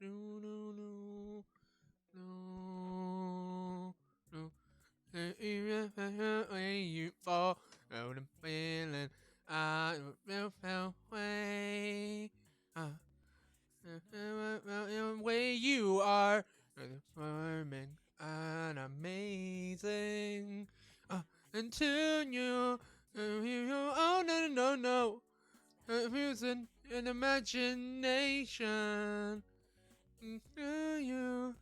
No, no, no, no, no. When you fall out of feeling, I will fell away. The way you are, charming and amazing. Until you, oh no, no, no. Using an imagination. You,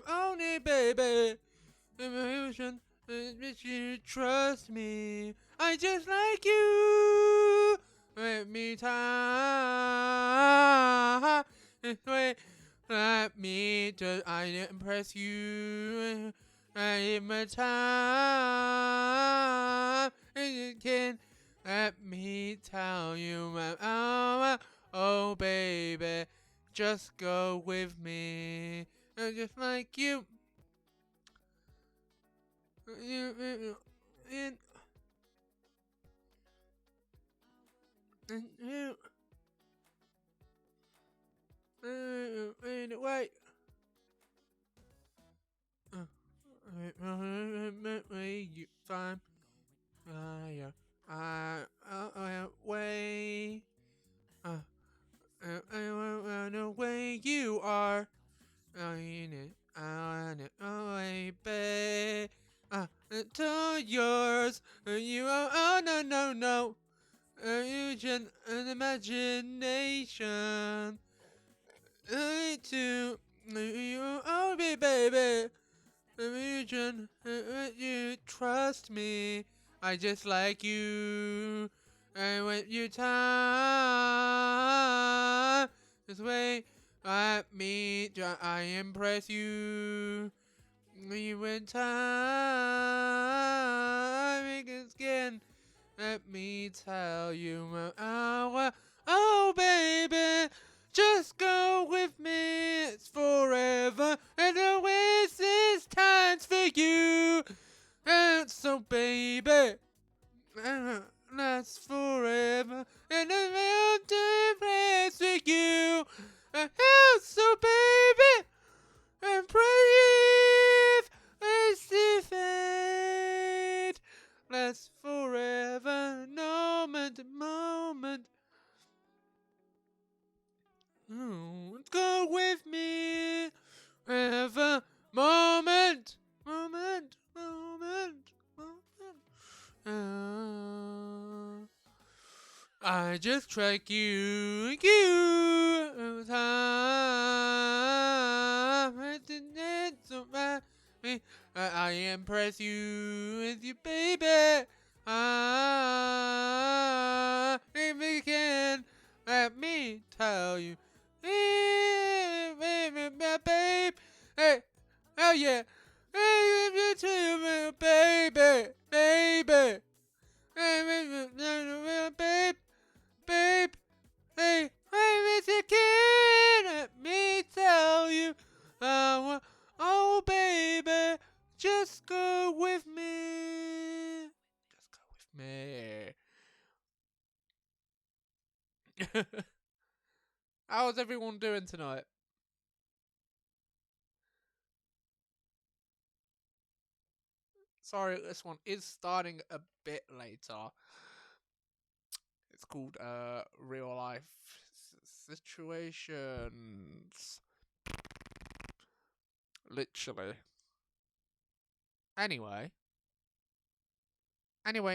own it, baby. Illusion, but you trust me. I just like you. Let me time. Wait, let me just, I impress you. I am a time. You can let me tell you, oh baby, just go with me. I just like you. And wait. You fine. Yeah. Way. The way you are. In it. On it. Away, babe. To yours. You are. Oh, no, no, no. Illusion and imagination. I too. You owe me, baby. Illusion, you trust me. I just like you. I want you time. This way, let me. I impress you. You in time again. Let me tell you, oh baby, just go with me. It's forever and always this time's for you. And so baby, that's forever and a mountain place for you. And so baby, and breathe as the fate. Let's forever, moment to moment. Go with me, forever, moment, moment, moment, moment. I just track you, time. I impress you with you, baby. If you can, let me tell you, babe. Hey, oh yeah, hey, you tell me, baby, baby, babe, babe. Hey, if you can, let me tell you, oh baby, just go with me. Just go with me. How's everyone doing tonight? Sorry, this one is starting a bit later. It's called real life situations. Literally. Anyway,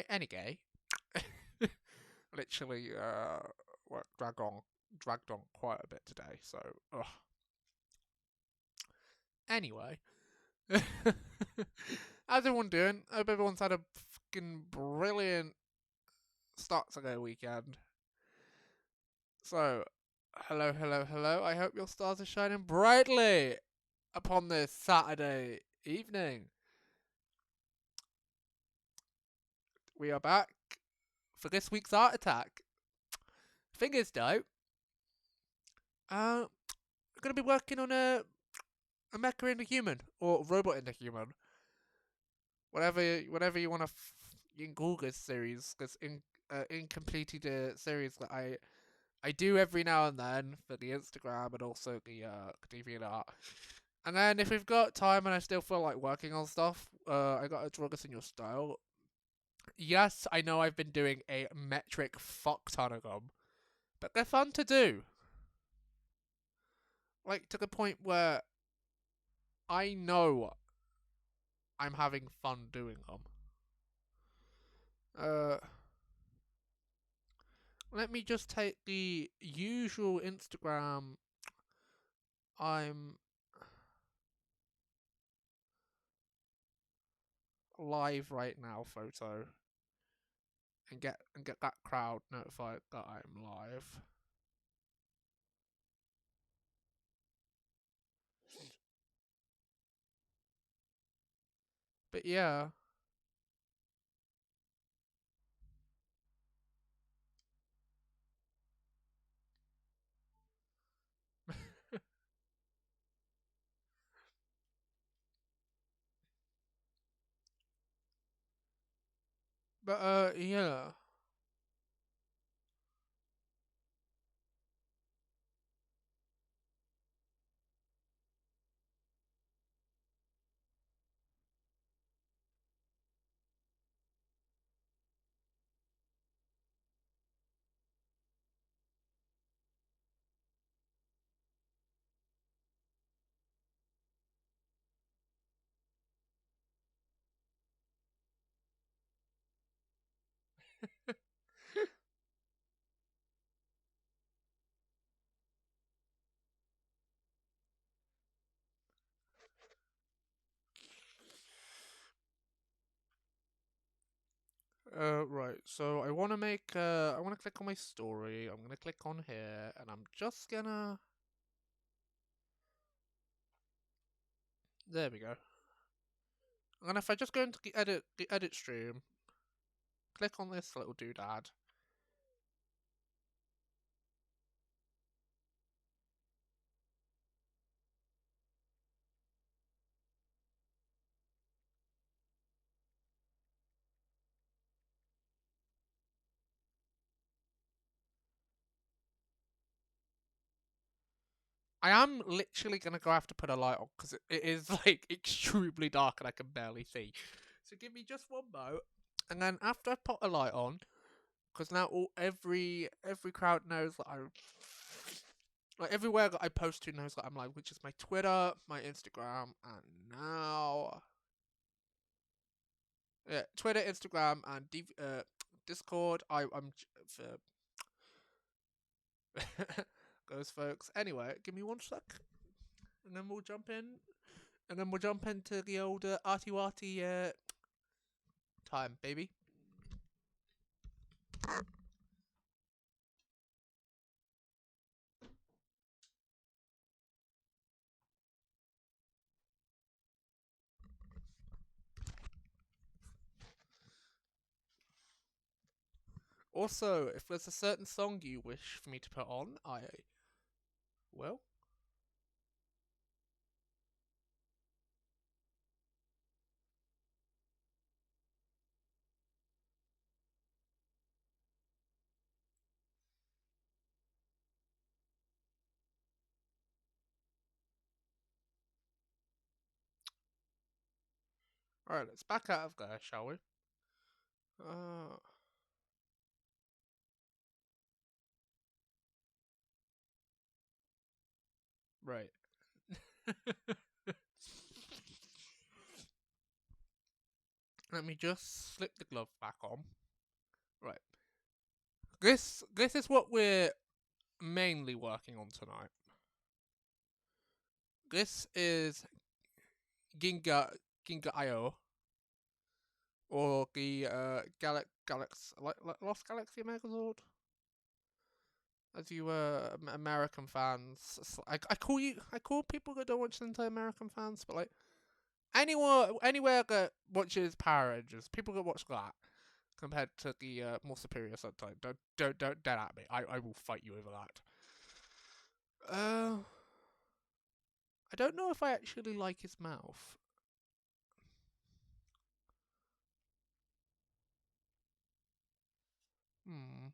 any gay. Literally, dragged on quite a bit today. So, ugh. Anyway, how's everyone doing? Hope everyone's had a fucking brilliant start to their weekend. So, hello, hello, hello. I hope your stars are shining brightly upon this Saturday evening. We are back for this week's Art Attack. Thing is, though, we're going to be working on a mecha into human or robot into human. Whatever you want to in Google this series, this incompleted series that I I do every now and then for the Instagram and also the DeviantArt. And then if we've got time and I still feel like working on stuff, I got to draw this in your style. Yes, I know I've been doing a metric fuck ton of them, but they're fun to do. Like to the point where I know I'm having fun doing them. Uh, Let me just take the usual Instagram. I'm live right now photo and get that crowd notified that I'm live. But yeah. But yeah. Right. So I want to make. I want to click on my story. I'm gonna click on here, and I'm just gonna. There we go. And if I just go into the edit stream, click on this little doodad. I am literally gonna go have to put a light on because it is like extremely dark and I can barely see. So give me just one mo, and then after I put a light on, because now every crowd knows that I'm like everywhere that I post to knows that I'm live, which is my Twitter, my Instagram, and now yeah, Twitter, Instagram, and Discord. I'm for those folks. Anyway, give me one sec, and then we'll jump in, and then we'll jump into the old arty warty time, baby. Also, if there's a certain song you wish for me to put on, I will. Alright, let's back out of there, shall we? Uh, right. Let me just slip the glove back on. Right. This is what we're mainly working on tonight. This is Ginga.io, or the Lost Galaxy Megazord, as you American fans. I call people that don't watch Sentai American fans, but like anywhere that watches Power Rangers, people that watch that compared to the more superior Sentai, don't dead at me. I will fight you over that. I don't know if I actually like his mouth. Hmm.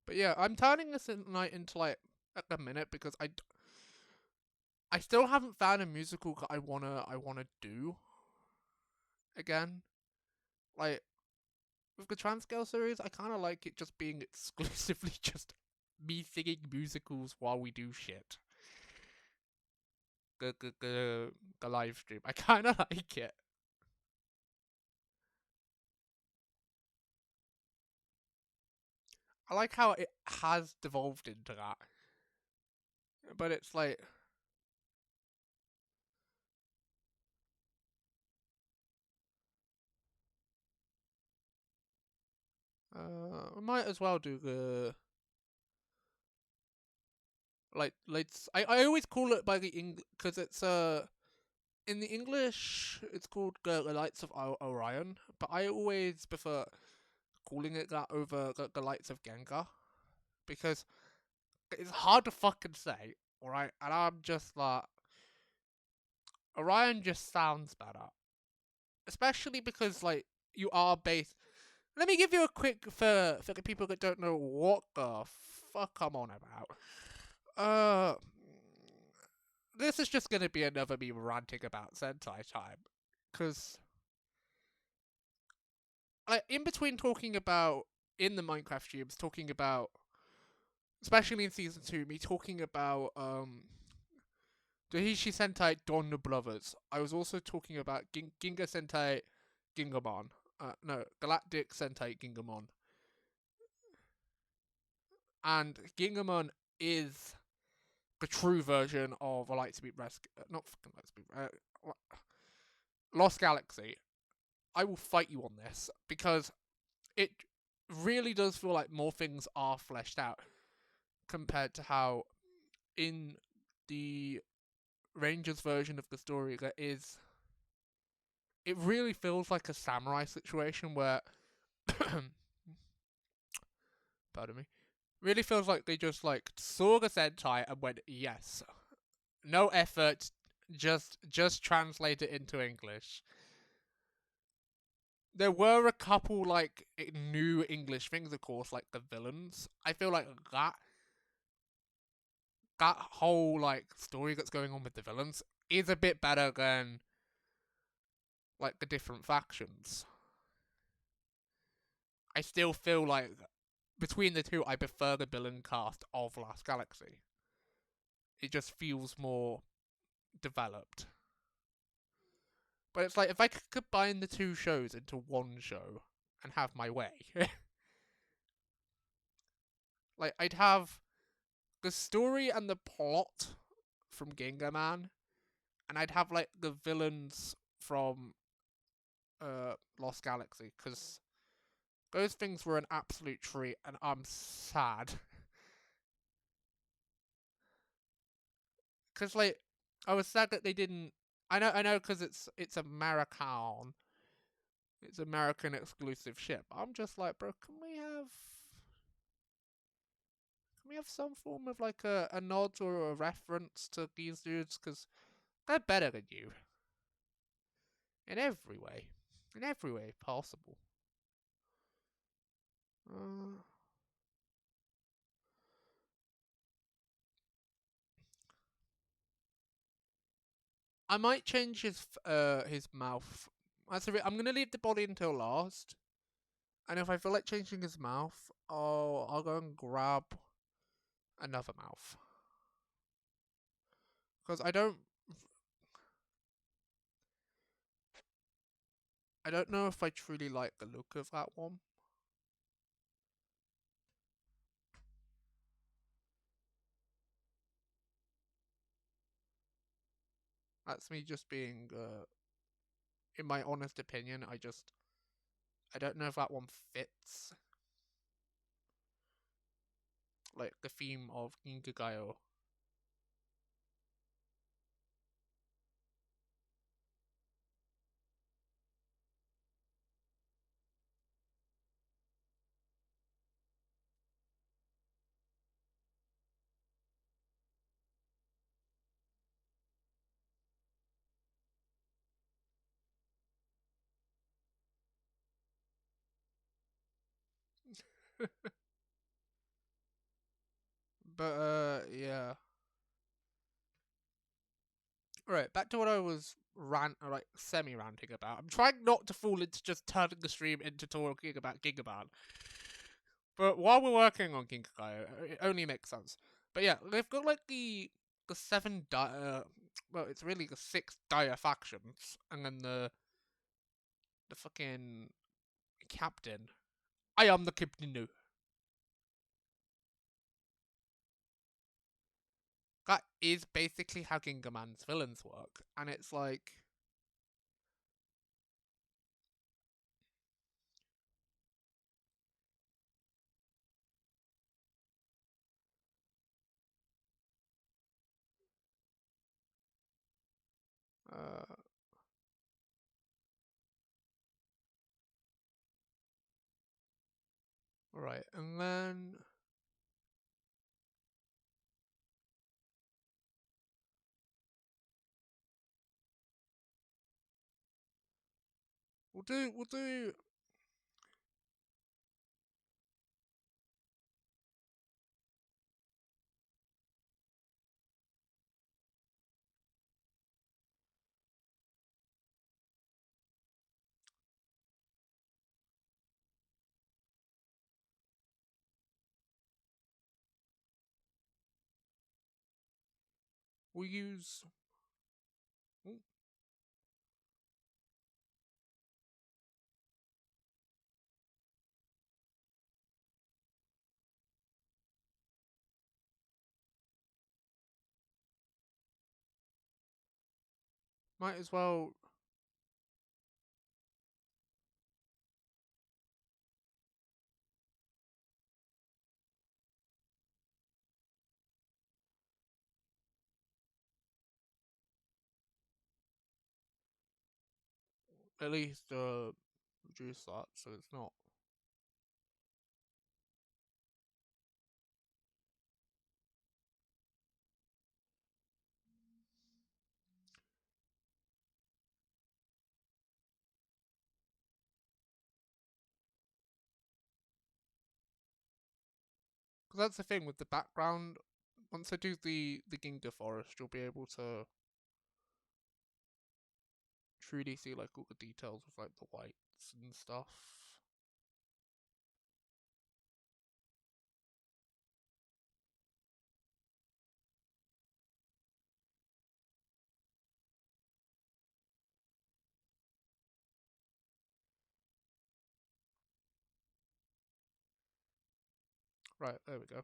But yeah, I'm turning this night into like a minute because I still haven't found a musical that I wanna do again. Like with the Transcale series, I kind of like it just being exclusively just me singing musicals while we do shit. The live stream, I kind of like it. I like how it has devolved into that, but it's like I might as well do the I always call it by the because it's in the English it's called the Lights of Orion, but I always prefer calling it that over the Lights of Gengar because it's hard to fucking say, alright? And I'm just like Orion just sounds better, especially because like you are based. Let me give you a quick for the people that don't know what the fuck I'm on about. Uh, this is just gonna be another me ranting about Sentai time, because like in between talking about in the Minecraft streams, talking about especially in season 2, me talking about Dohishi Sentai Don the Brothers. I was also talking about Ginga Sentai Gingamon. No, Galactic Sentai Gingamon. And Gingamon is the true version of a Lightspeed Rescue. Not fucking Lightspeed. Lost Galaxy. I will fight you on this because it really does feel like more things are fleshed out compared to how in the Rangers version of the story there is. It really feels like a samurai situation where, pardon me, really feels like they just like saw the Sentai and went yes, no effort, just translate it into English. There were a couple like new English things, of course, like the villains. I feel like that whole like story that's going on with the villains is a bit better than like the different factions. I still feel like between the two, I prefer the villain cast of Last Galaxy. It just feels more developed. But it's like if I could combine the two shows into one show and have my way, like I'd have the story and the plot from Ginga Man, and I'd have like the villains from Lost Galaxy, because those things were an absolute treat, and I'm sad. Because like I was sad that they didn't. I know, because it's American, it's American exclusive shit. But I'm just like, bro, can we have some form of like a nod or a reference to these dudes? Because they're better than you in every way possible. Uh, I might change his mouth. I'm gonna leave the body until last, and if I feel like changing his mouth, I'll go and grab another mouth because I don't know if I truly like the look of that one. That's me just being, in my honest opinion. I don't know if that one fits like the theme of Ingagayo. But yeah. Right, back to what I was semi-ranting about. I'm trying not to fall into just turning the stream into talking about Gigaman. But while we're working on Ginkakai, it only makes sense. But yeah, they've got like the well, it's really the six dire factions, and then the fucking captain. I am the captain now. That is basically how Gingaman's villains work, and it's like, uh, right, and then we'll do. We'll use. Might as well. At least reduce that so it's not. Because that's the thing with the background. Once I do the Ginga forest, you'll be able to truly see like all the details of like the whites and stuff. Right, there we go.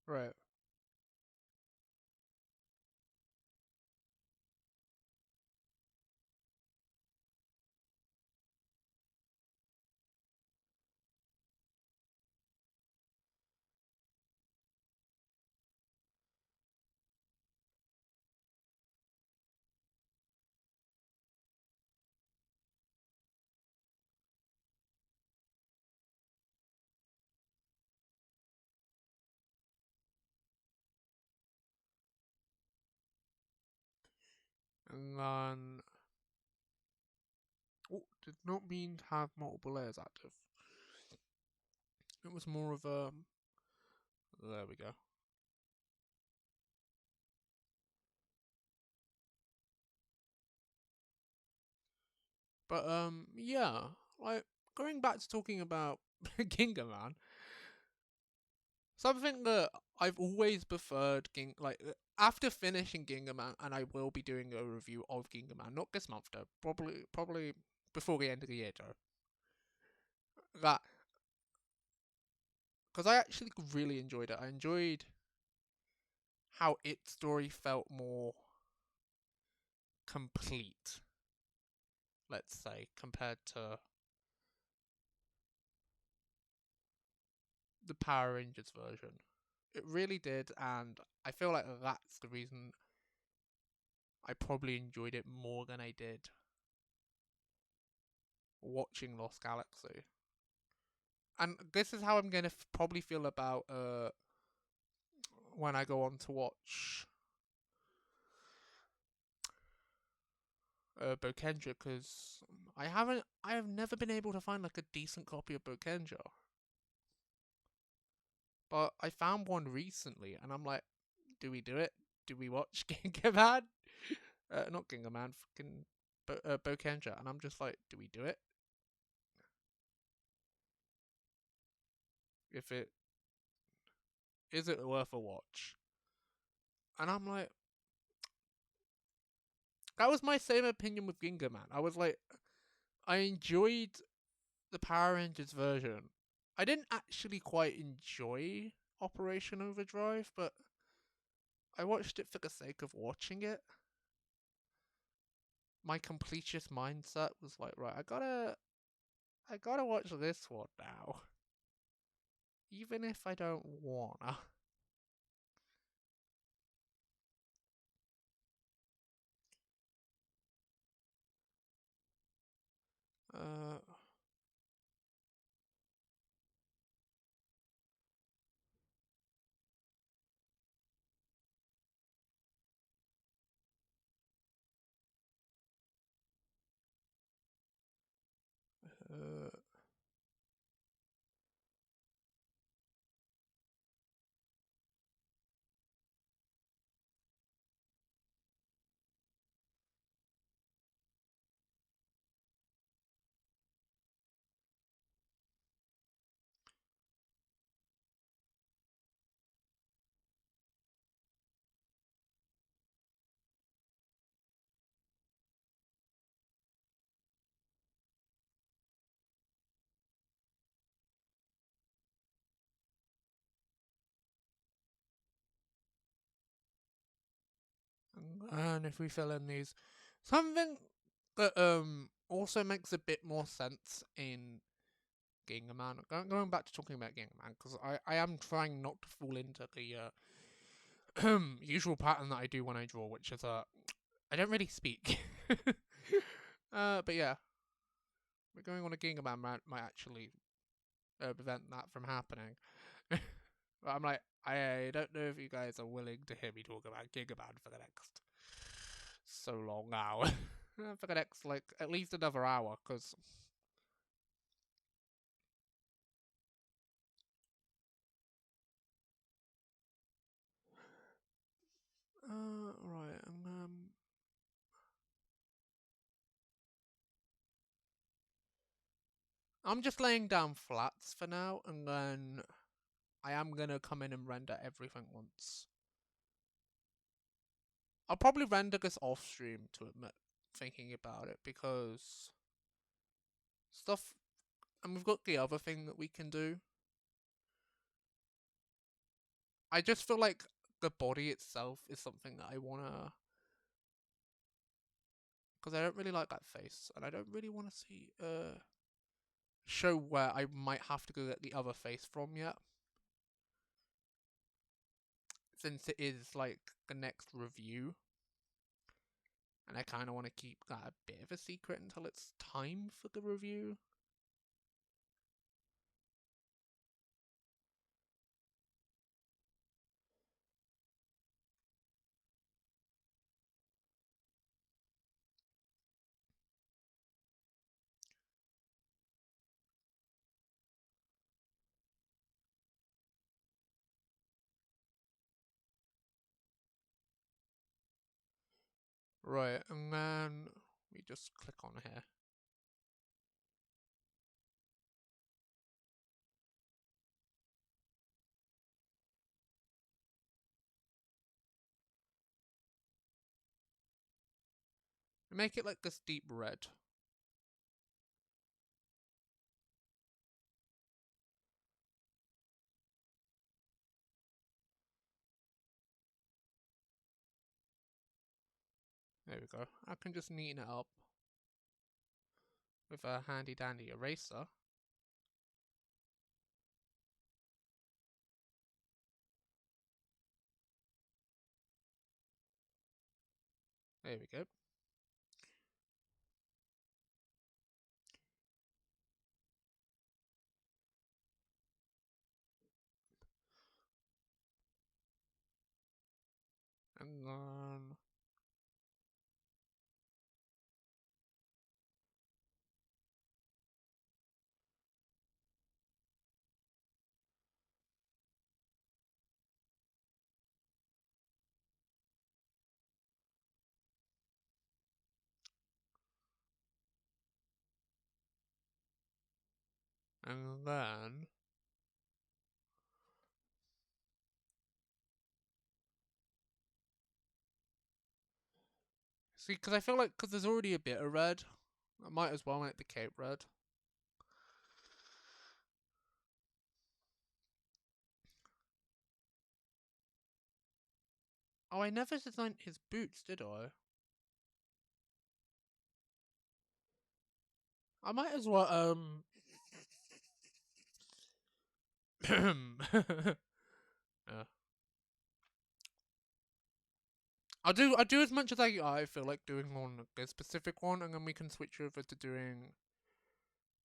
Right. And then. Oh, did not mean to have multiple layers active. It was more of a. There we go. But yeah, like going back to talking about Ginga Man, something that I've always preferred after finishing Ginga Man, and I will be doing a review of Ginga Man, not this month though, probably before the end of the year though. That because I actually really enjoyed it. I enjoyed how its story felt more complete, let's say, compared to the Power Rangers version. It really did, and I feel like that's the reason I probably enjoyed it more than I did watching Lost Galaxy. And this is how I'm gonna probably feel about when I go on to watch Bokenja, because I have never been able to find like a decent copy of Bokenja, but I found one recently, and I'm like, do we do it? Do we watch Gingaman? Not Gingaman, fucking Bokenja, and I'm just like, do we do it? If it is it worth a watch? And I'm like, that was my same opinion with Gingaman. I was like, I enjoyed the Power Rangers version. I didn't actually quite enjoy Operation Overdrive, but I watched it for the sake of watching it. My completist mindset was like, right, I gotta watch this one now, even if I don't wanna. Uh, uh, and if we fill in these, something that also makes a bit more sense in Gingaman. Going back to talking about Gingaman, because I am trying not to fall into the usual pattern that I do when I draw, which is I don't really speak. But yeah, we're going on a Gingaman might actually prevent that from happening. But I'm like, I don't know if you guys are willing to hear me talk about Gingaman for the next so long now. For the next, like, at least another hour, because right, I'm just laying down flats for now, and then I am gonna come in and render everything once. I'll probably render this off stream to admit, thinking about it, because stuff, and we've got the other thing that we can do. I just feel like the body itself is something that I wanna, because I don't really like that face, and I don't really want to see show where I might have to go get the other face from yet, since it is like the next review, and I kind of want to keep that a bit of a secret until it's time for the review. Right, and then we just click on here. And make it like this deep red. There we go. I can just neaten it up with a handy dandy eraser. There we go. And then and then see, because I feel like because there's already a bit of red, I might as well make the cape red. Oh, I never designed his boots, did I? I might as well yeah. I'll do as much as I feel like doing on a specific one, and then we can switch over to doing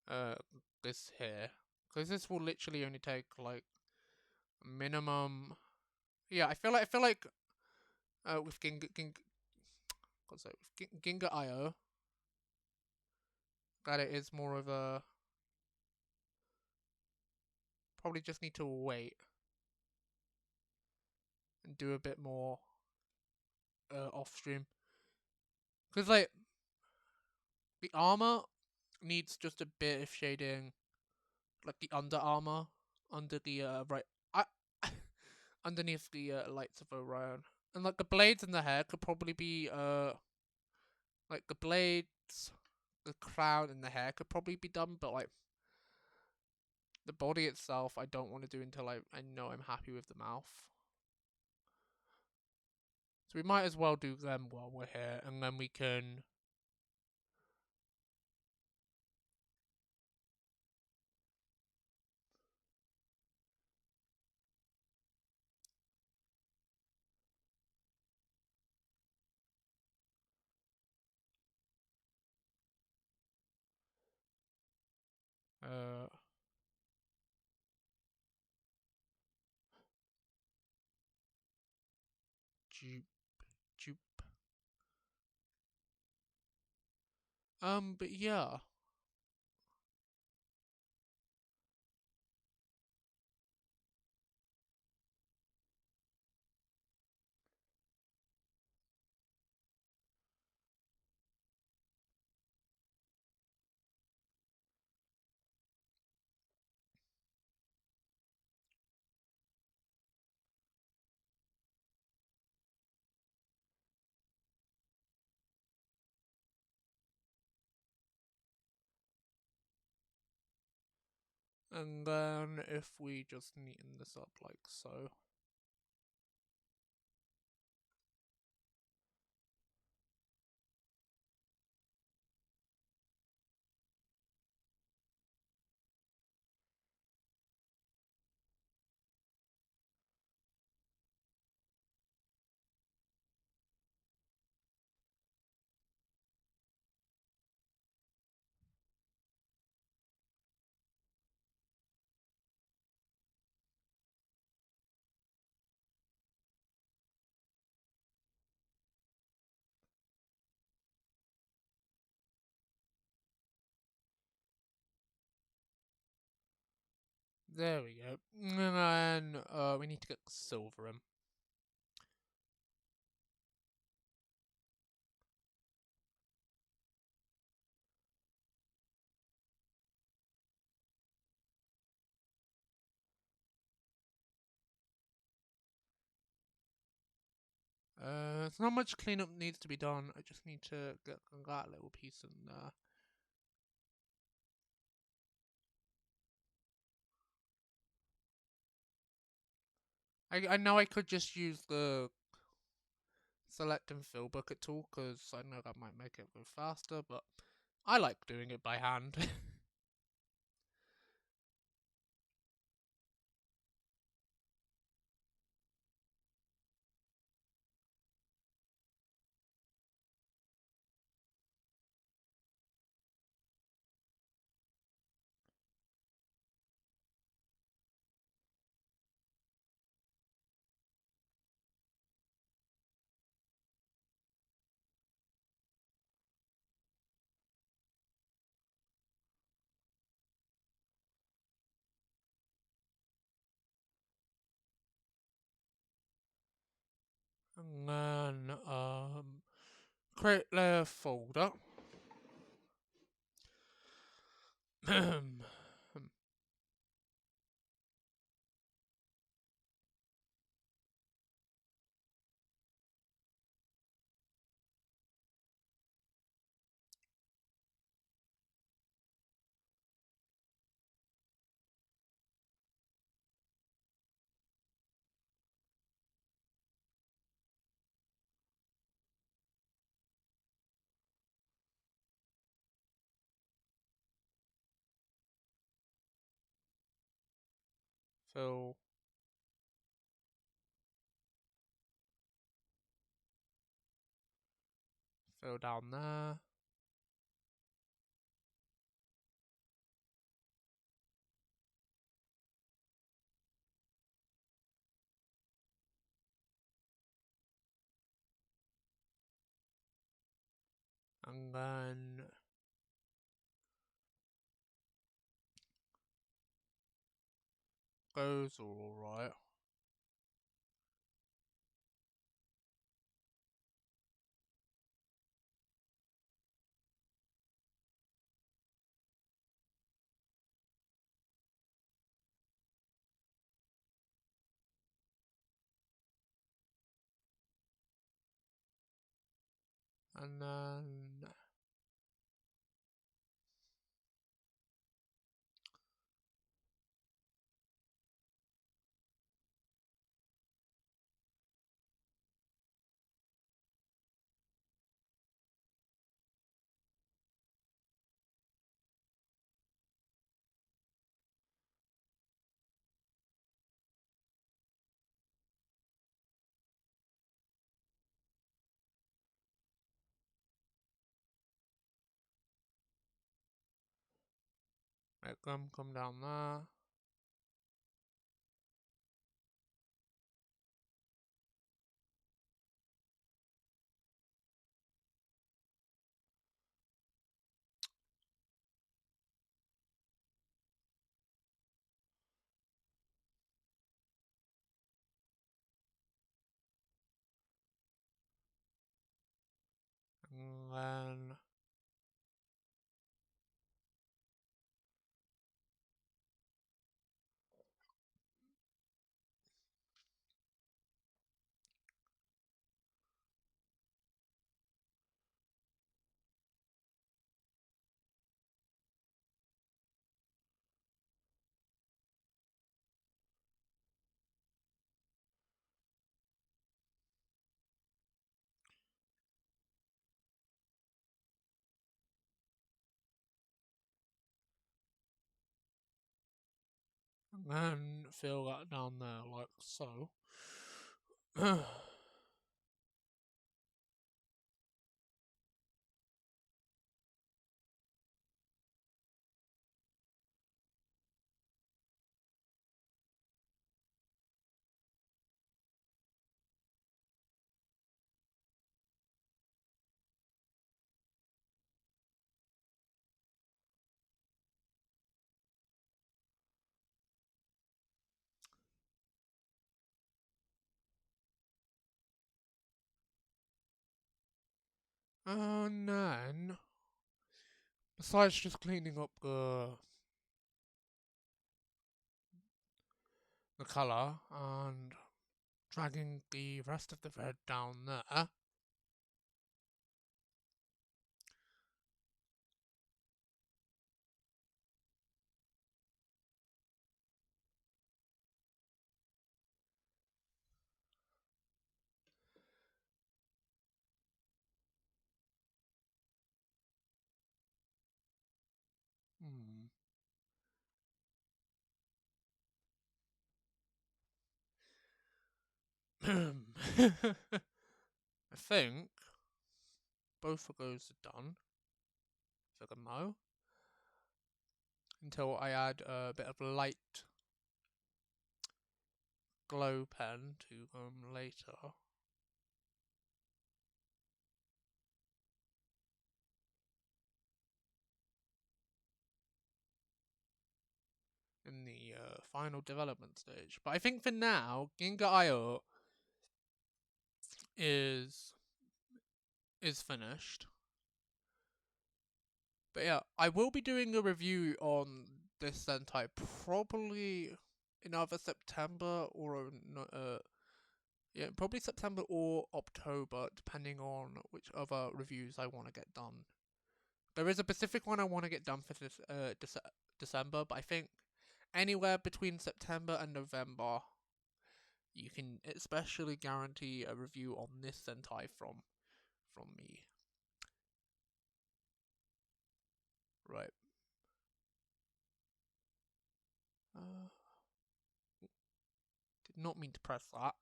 uh this here, because this will literally only take like minimum. Yeah, I feel like with Ginga IO that it is more of a probably just need to wait and do a bit more off stream, because like the armor needs just a bit of shading, like the under armor under the right I underneath the lights of Orion, and like the blades and the hair could probably be like the blades, the crown and the hair could probably be done, but like the body itself I don't want to do until I know I'm happy with the mouth. So we might as well do them while we're here, and then we can uh jupe jupe. But yeah. And then if we just neaten this up like so. There we go. And then we need to get silver in. There's not much cleanup needs to be done. I just need to get that little piece in there. I know I could just use the select and fill bucket tool because I know that might make it go faster, but I like doing it by hand. And then create layer folder. Fill down there. And then goes all right. And then make them come down there. And then fill that down there like so. And then, besides just cleaning up the colour and dragging the rest of the red down there, I think both of those are done for the mo. Until I add a bit of light glow pen to them later. In the final development stage. But I think for now, Ginga.io is finished. But yeah, I will be doing a review on this Sentai probably in either September or probably September or October, depending on which other reviews I want to get done. There is a specific one I want to get done for this December, but I think anywhere between September and November, you can especially guarantee a review on this Sentai from me. Right. Did not mean to press that.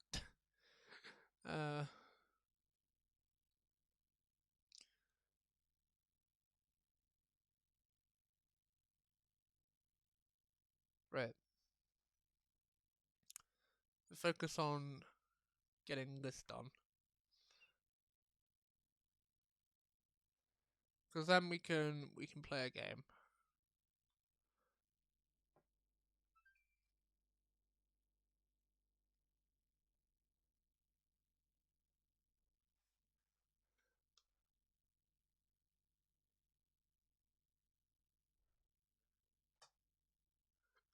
Right. Focus on getting this done. Because then we can play a game.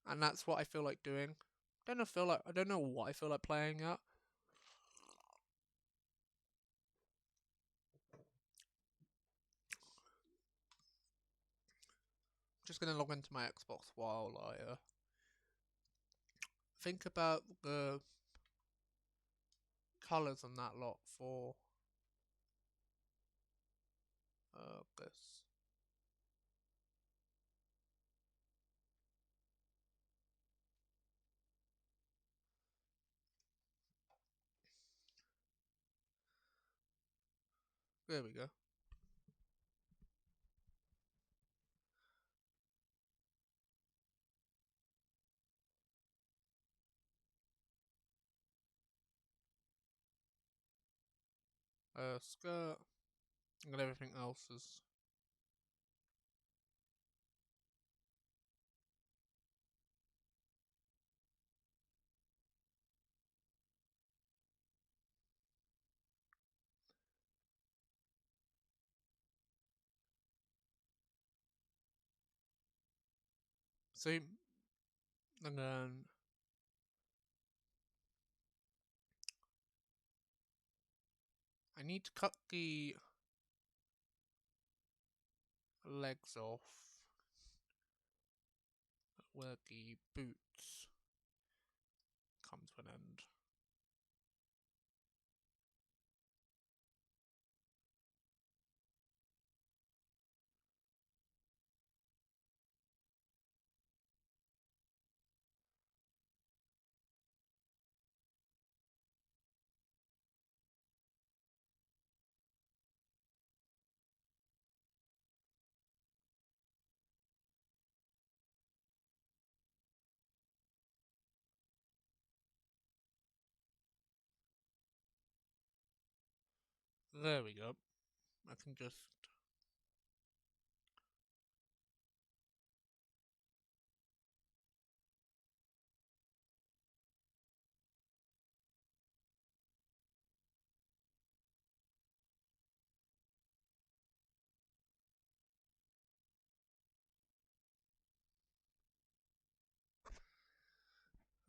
And that's what I feel like doing. I don't know what I feel like playing at. Just gonna log into my Xbox while I think about the colours and that lot for this. There we go. Skirt, and everything else is. See, and then I need to cut the legs off where the boots come to an end. There we go. I can just.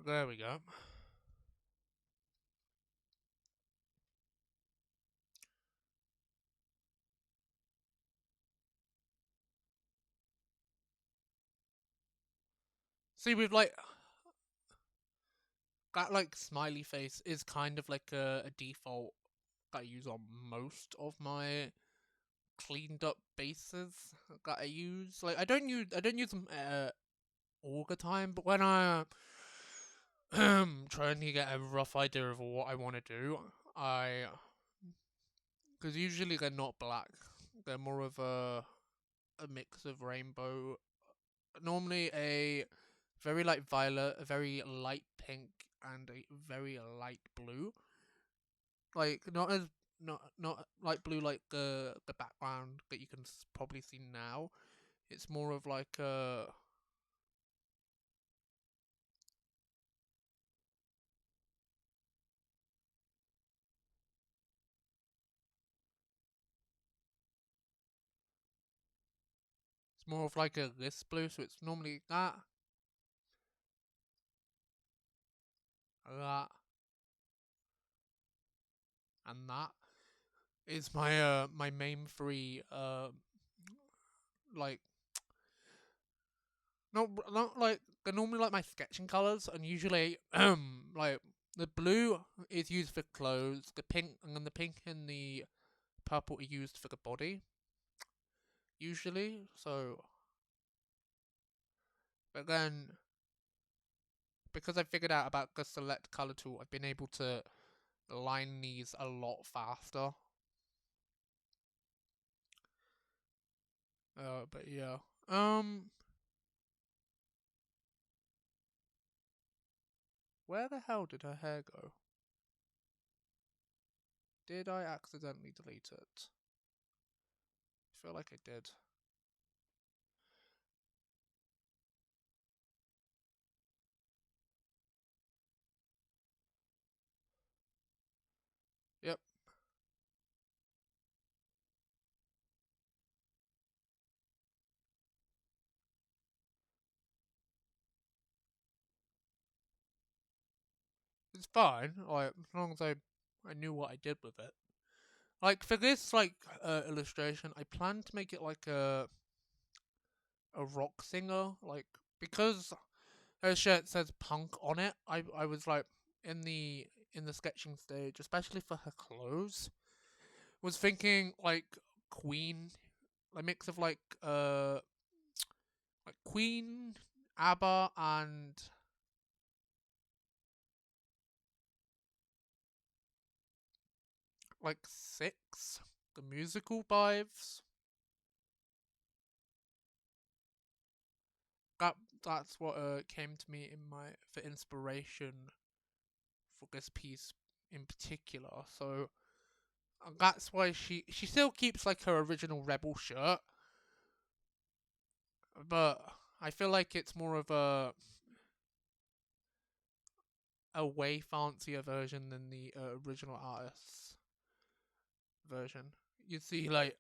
There we go. See, we've like that like smiley face is kind of like a default that I use on most of my cleaned up bases that I use. Like I don't use them all the time, but when I trying to get a rough idea of what I want to do. Because usually they're not black, they're more of a mix of rainbow. Normally a very light violet, a very light pink, and a very light blue. Like not light blue like the background that you can probably see now. It's more of like a it's more of like a this blue. So it's normally that, and that is my main three like not like they're normally like my sketching colors, and usually like the blue is used for clothes, the pink and then the pink and the purple are used for the body usually. So but then because I figured out about the select color tool, I've been able to line these a lot faster. But yeah. Where the hell did her hair go? Did I accidentally delete it? I feel like I did. Yep. It's fine. Like as long as I knew what I did with it. Like for this illustration, I plan to make it like a rock singer. Like because her shirt says punk on it, I was like in the sketching stage, especially for her clothes, was thinking like Queen, a mix of like Queen, ABBA, and like Six, the musical vibes. That that's what came to me in my for inspiration for this piece in particular. So that's why she still keeps like her original rebel shirt, but I feel like it's more of a way fancier version than the original artist's version. You see, like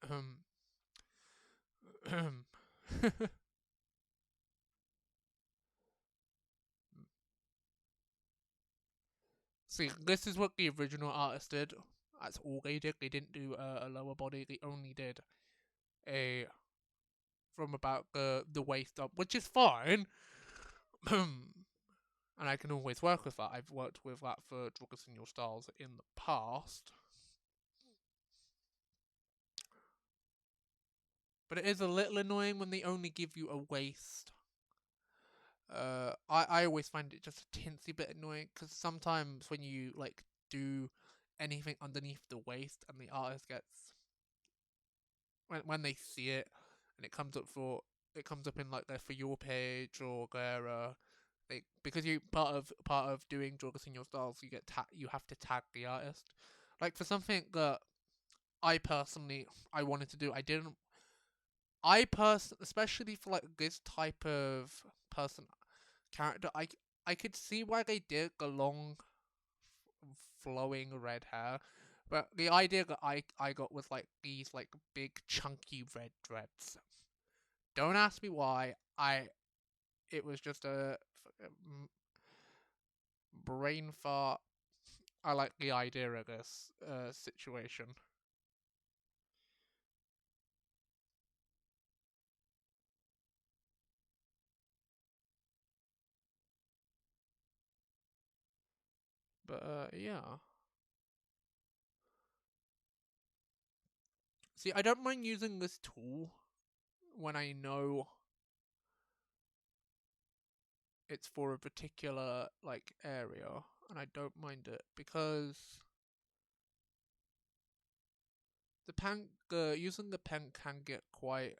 see, this is what the original artist did. That's all they did. They didn't do a lower body. They only did a from about the waist up, which is fine. And I can always work with that. I've worked with that for Druggers in Your Styles in the past. But it is a little annoying when they only give you a waist. I always find it just a tinsy bit annoying because sometimes when you like do anything underneath the waist and the artist gets when they see it and it comes up in like their for your page or their because you part of doing Druggers in Your Styles you have to tag the artist. Like for something that I personally I wanted to do, I didn't. Especially for like this type of person character, I could see why they did the long, flowing red hair, but the idea that I got was like these like big chunky red dreads. Don't ask me why. It was just a brain fart. I like the idea of this situation, but yeah. See, I don't mind using this tool when I know it's for a particular like area, and I don't mind it because the pen using the pen can get quite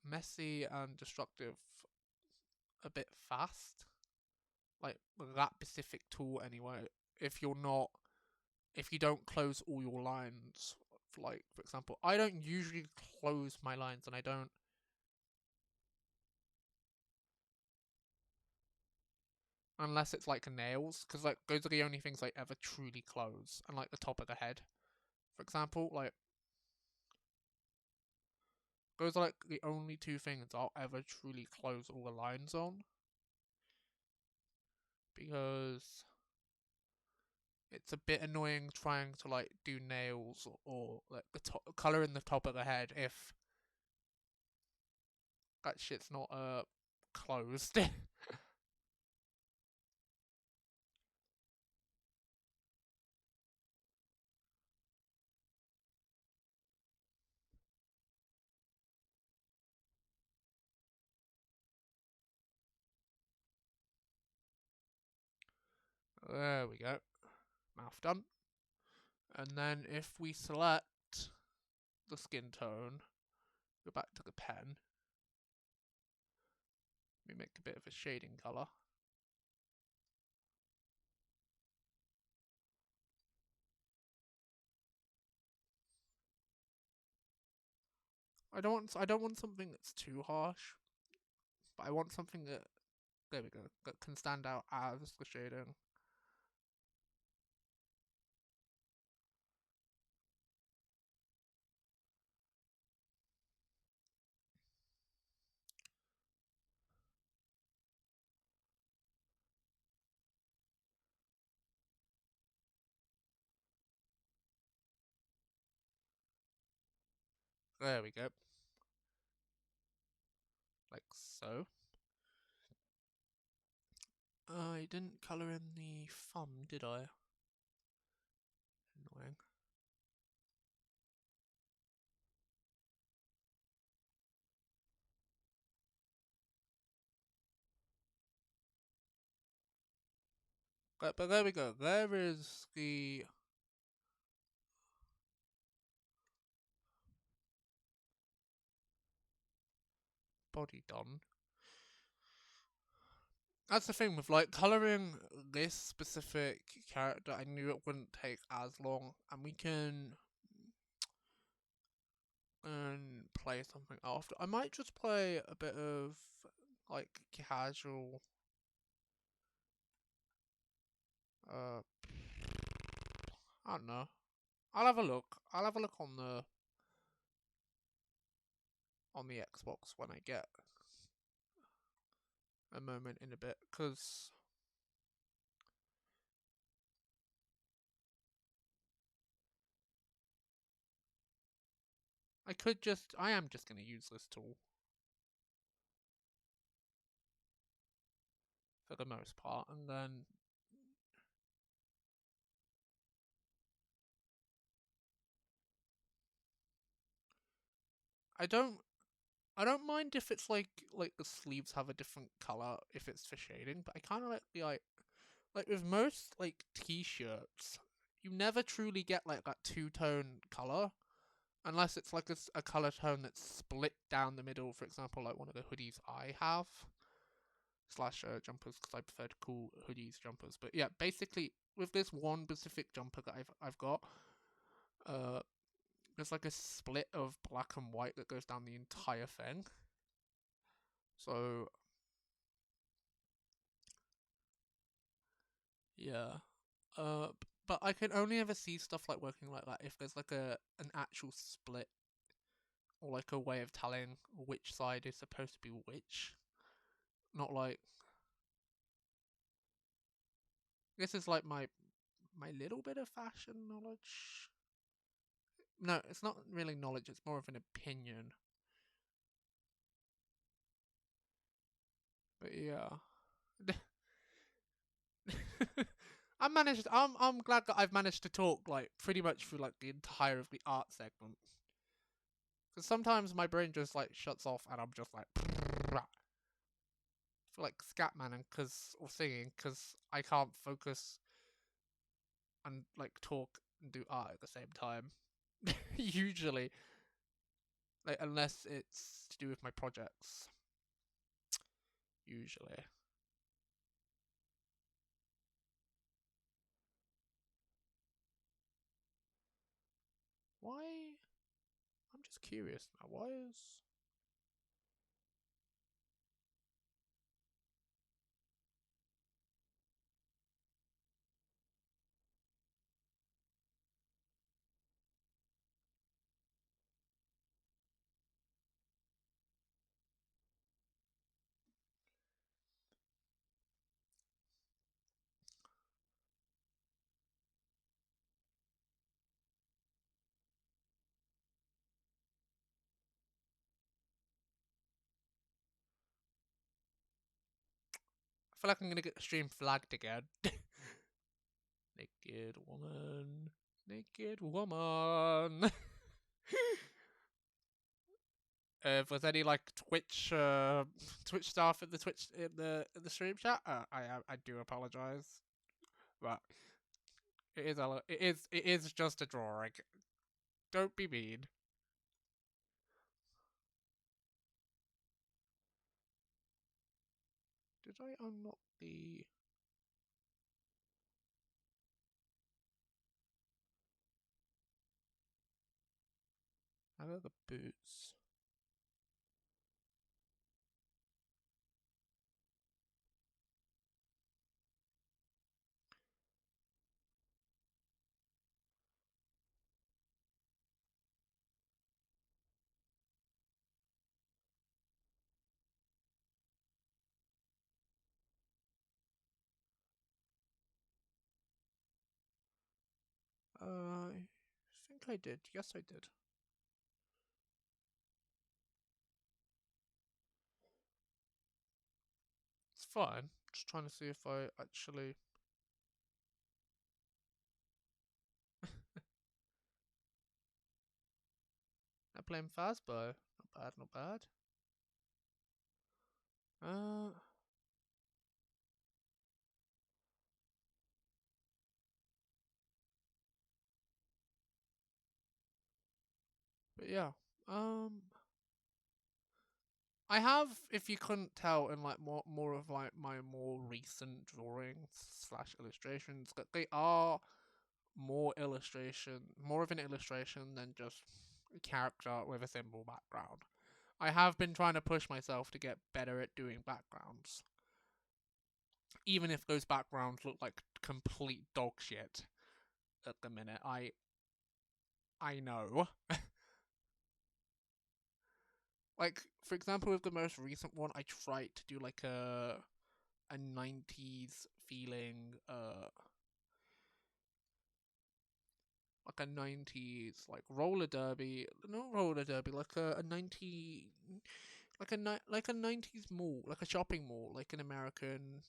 messy and destructive a bit fast. Like that specific tool anyway. If you're not, if you don't close all your lines, like for example, I don't usually close my lines, and I don't. Unless it's like nails, because like those are the only things I ever truly close, and like the top of the head, for example, like those are like the only two things I'll ever truly close all the lines on, because it's a bit annoying trying to like do nails or like the top color in the top of the head if that shit's not closed. There we go. Mouth done. And then if we select the skin tone, go back to the pen, we make a bit of a shading color. I don't want something that's too harsh, but I want something that, there we go, that can stand out as the shading. There we go. Like so. I didn't colour in the thumb, did I? Annoying. But there we go. There is the body done. That's the thing with like colouring this specific character. I knew it wouldn't take as long, and we can play something after. I might just play a bit of like casual. Uh, I don't know. I'll have a look. I'll have a look on the Xbox when I get a moment in a bit, because I am just going to use this tool for the most part, and then I don't I don't mind if it's like the sleeves have a different color if it's for shading, but I kind of like the like with most like t-shirts, you never truly get like that two-tone color unless it's like a color tone that's split down the middle. For example, like one of the hoodies I have slash jumpers, because I prefer to call hoodies jumpers. But yeah, basically with this one specific jumper that I've got, uh, there's like a split of black and white that goes down the entire thing. So yeah. Uh, but I can only ever see stuff like working like that if there's like an actual split or like a way of telling which side is supposed to be which. Not like this is like my little bit of fashion knowledge. No, it's not really knowledge, it's more of an opinion. But yeah. I'm glad that I've managed to talk like pretty much through like the entire of the art segment. Because sometimes my brain just like shuts off and I'm just like for like scatman or singing, because I can't focus and like talk and do art at the same time. Usually, like unless it's to do with my projects. Usually. Why? I'm just curious now. Why is? I feel like I'm gonna get the stream flagged again. Naked woman. Naked woman. If there's any like Twitch Twitch staff in the in the stream chat, I do apologize, but it is just a drawing. Don't be mean. Did I unlock the? How are the boots? I think I did. Yes, I did. It's fine. Just trying to see if I actually. I'm playing Fazbo. Not bad, not bad. Uh, but yeah. I have, if you couldn't tell, in like more of like my more recent drawings slash illustrations, that they are more of an illustration than just a character with a simple background. I have been trying to push myself to get better at doing backgrounds, even if those backgrounds look like complete dog shit at the minute. I know. Like, for example, with the most recent one, I tried to do like a 90s feeling like a 90s like roller derby, not roller derby, like a 90 like a 90s mall, like a shopping mall, like an American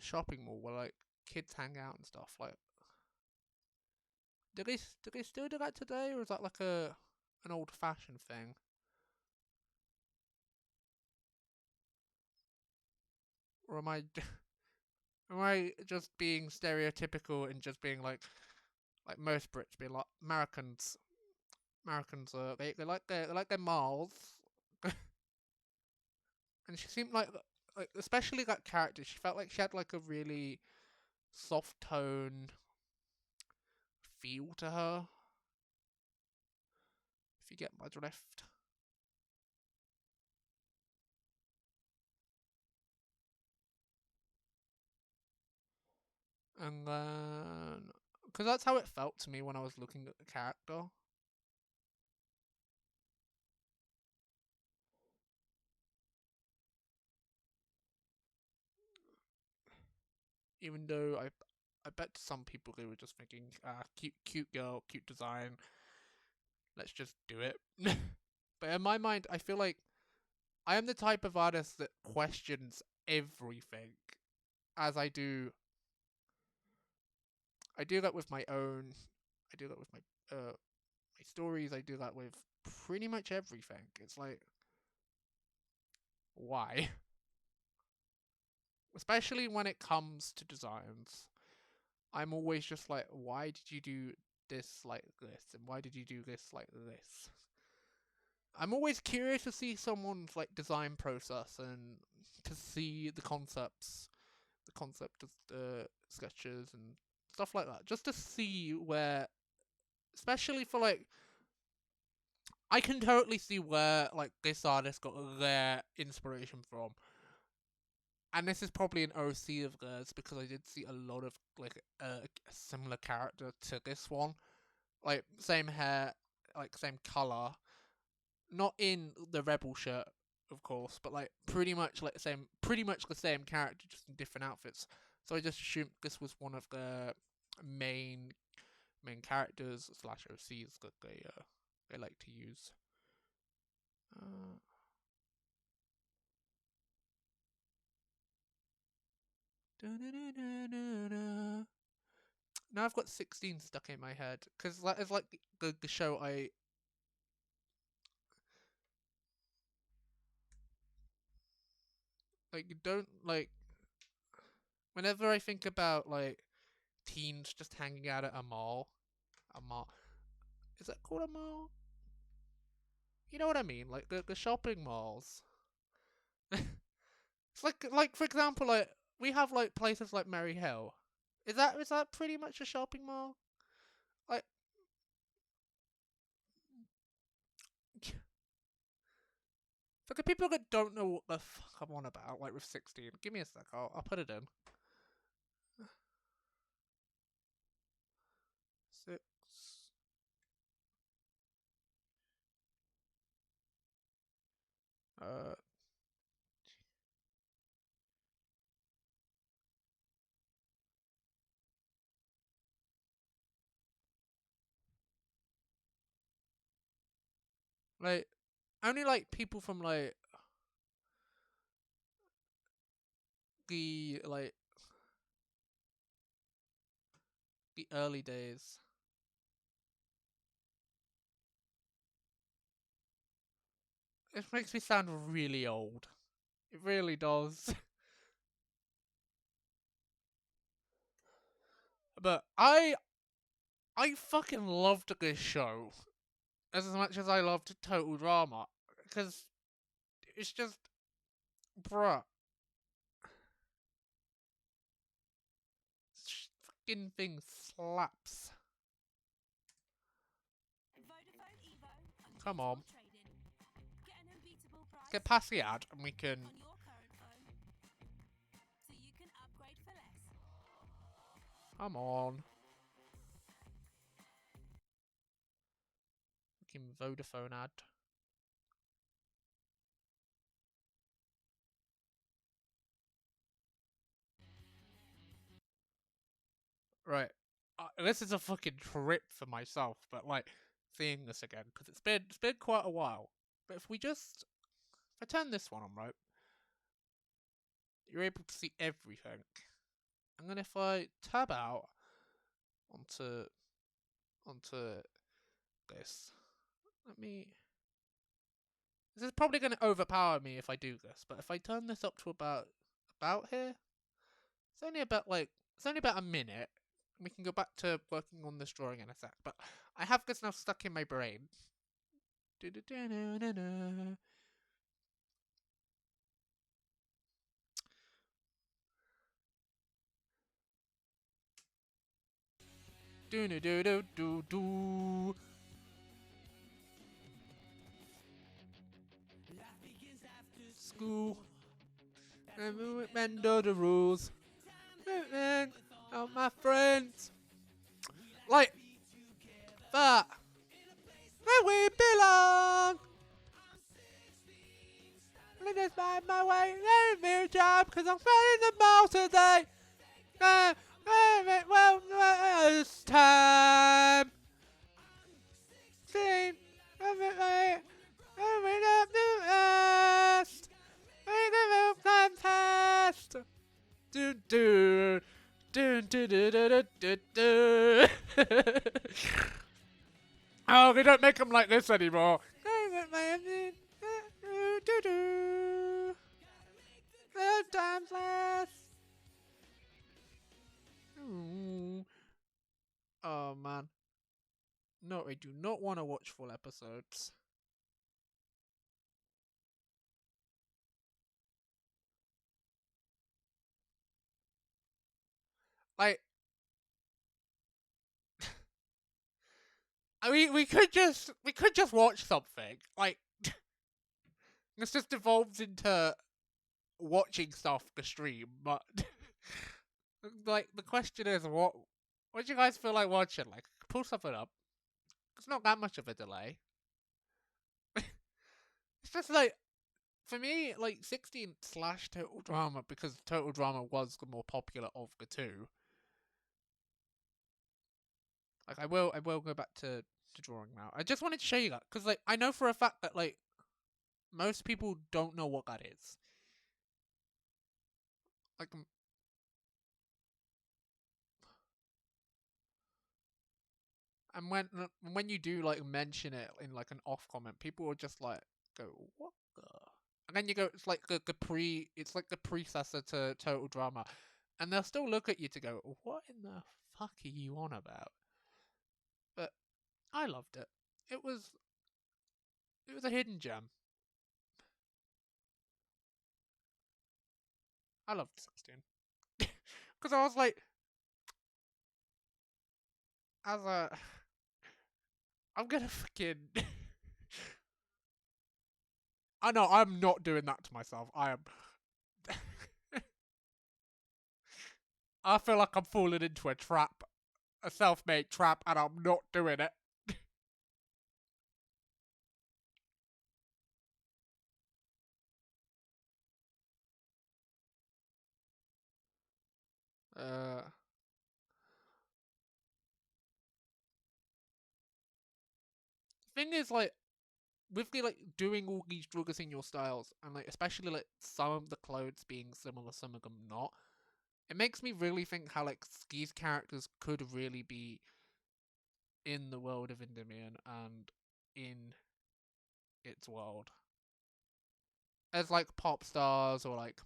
shopping mall where like kids hang out and stuff. Like, do they still do that today, or is that like an old fashioned thing? Or am I just being stereotypical and just being like most Brits being like Americans they like their malls. And she seemed like especially that character, she felt like she had like a really soft tone feel to her, if you get my drift. And then because that's how it felt to me when I was looking at the character. Even though I bet some people they were just thinking, cute girl, cute design, let's just do it. But in my mind, I feel like I am the type of artist that questions everything, as I do that with my own. I do that with my stories. I do that with pretty much everything. It's like Why? Especially when it comes to designs. I'm always just like, why did you do this like this? And why did you do this like this? I'm always curious to see someone's like design process and to see the concept of the sketches and stuff like that. Just to see where, especially for like, I can totally see where like this artist got their inspiration from. And this is probably an OC of theirs because I did see a lot of like a similar character to this one, like same hair, like same color, not in the rebel shirt, of course, but like pretty much the same character, just in different outfits. So I just assumed this was one of the main characters slash OCs that they like to use. Now I've got 16 stuck in my head because that is like the show I like. Don't like whenever I think about like teens just hanging out at a mall. Is that called a mall? You know what I mean? Like the shopping malls. It's like for example, like we have like places like Merry Hill. Is that pretty much a shopping mall? Like for the people that don't know what the fuck I'm on about, like with 16, give me a sec. I'll put it in. 6. Uh, like only like people from like the like the early days. It makes me sound really old. It really does. But I fucking loved this show as much as I loved Total Drama because it's just bruh, fucking thing slaps. Come on. Let's get past the ad and we can. Come on. Fucking Vodafone ad. Right. This is a fucking trip for myself, but like seeing this again because it's been quite a while. But if I turn this one on, right, you're able to see everything. And then if I tab out onto this, this is probably going to overpower me if I do this, but if I turn this up to about here, it's only about a minute. We can go back to working on this drawing in a sec, but I have this now stuck in my brain. School. And we bend all the rules. Oh, my friends. Like that. Where we belong. Let us find my way. Let me a job because I'm feeling the mall today. Well, it's time. Sing. Open up the ass. Make the move contest. Do do. Do do do do do do. Oh, they don't make them like this anymore. No, I do not want to watch full episodes. Like, I mean, we could just watch something. Like, this just evolves into watching stuff to stream. But like, the question is, what do you guys feel like watching? Like, pull something up. It's not that much of a delay. It's just like, for me, like 16 slash Total Drama, because Total Drama was the more popular of the two. Like, I will go back to drawing now. I just wanted to show you that because, like, I know for a fact that like most people don't know what that is. Like, and when you do like mention it in like an off comment, people will just like go, "What the?" And then you go, "It's like it's like the predecessor to Total Drama," and they'll still look at you to go, "What in the fuck are you on about?" But I loved it. It was it was a hidden gem. I loved 16 because I was like, as a, I'm gonna fucking. I know I'm not doing that to myself. I am. I feel like I'm falling into a trap, a self-made trap, and I'm not doing it. Uh, thing is, like, with the like doing all these druggers in your styles, and like especially like some of the clothes being similar, some of them not. It makes me really think how like these characters could really be in the world of Endymion and in its world as like pop stars or like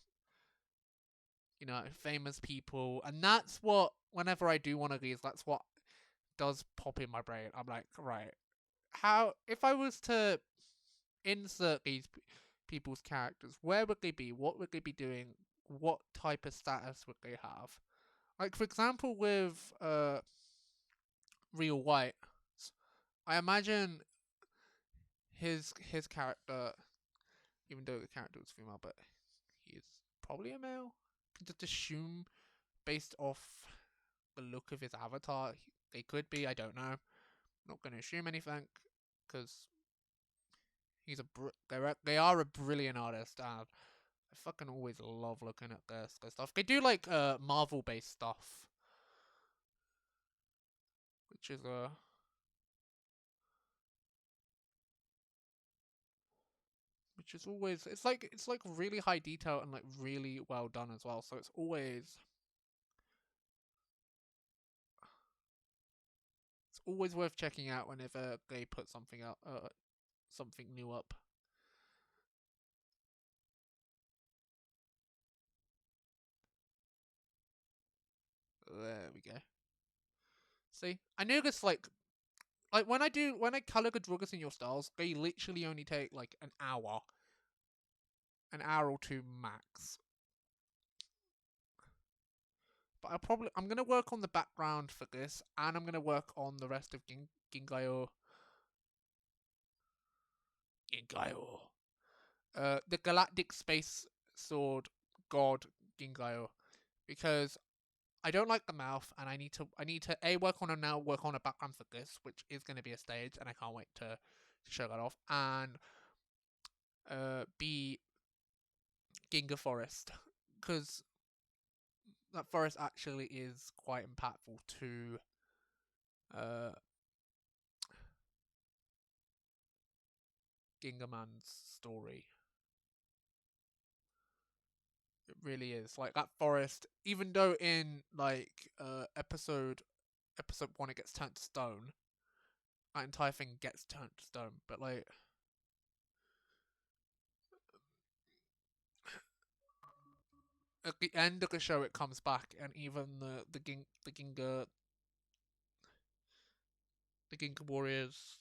famous people, and that's what whenever I do one of these, that's what does pop in my brain. I'm like, right, how if I was to insert these people's characters, where would they be? What would they be doing? What type of status would they have? Like for example, with Real White, I imagine his character, even though the character was female, but he is probably a male. You can just assume based off the look of his avatar, they could be. I don't know. Not going to assume anything because they are a brilliant artist, and I fucking always love looking at their stuff. They do like Marvel based stuff, which is always it's like really high detail and like really well done as well. So it's always worth checking out whenever they put something new up. There we go. See, I knew this like when I color the druggers in your styles, they literally only take like an hour or two max. But I'm gonna work on the background for this, and I'm gonna work on the rest of Gingayo. Gingayo. The Galactic Space Sword God Gingayo, because I don't like the mouth, and I need to a work on a now work on a background for this, which is going to be a stage, and I can't wait to show that off, and b Ginga Forest, because that forest actually is quite impactful to uh Gingerman's story. It really is. Like that forest, even though in like episode one it gets turned to stone, that entire thing gets turned to stone. But like at the end of the show it comes baback, and even the the Ginga Warriors,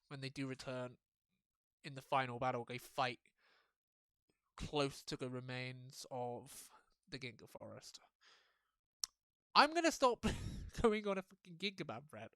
when they do return in the final battle, they fight close to the remains of the Ginga Forest. I'm gonna stop going on a fucking Ginga Man rant.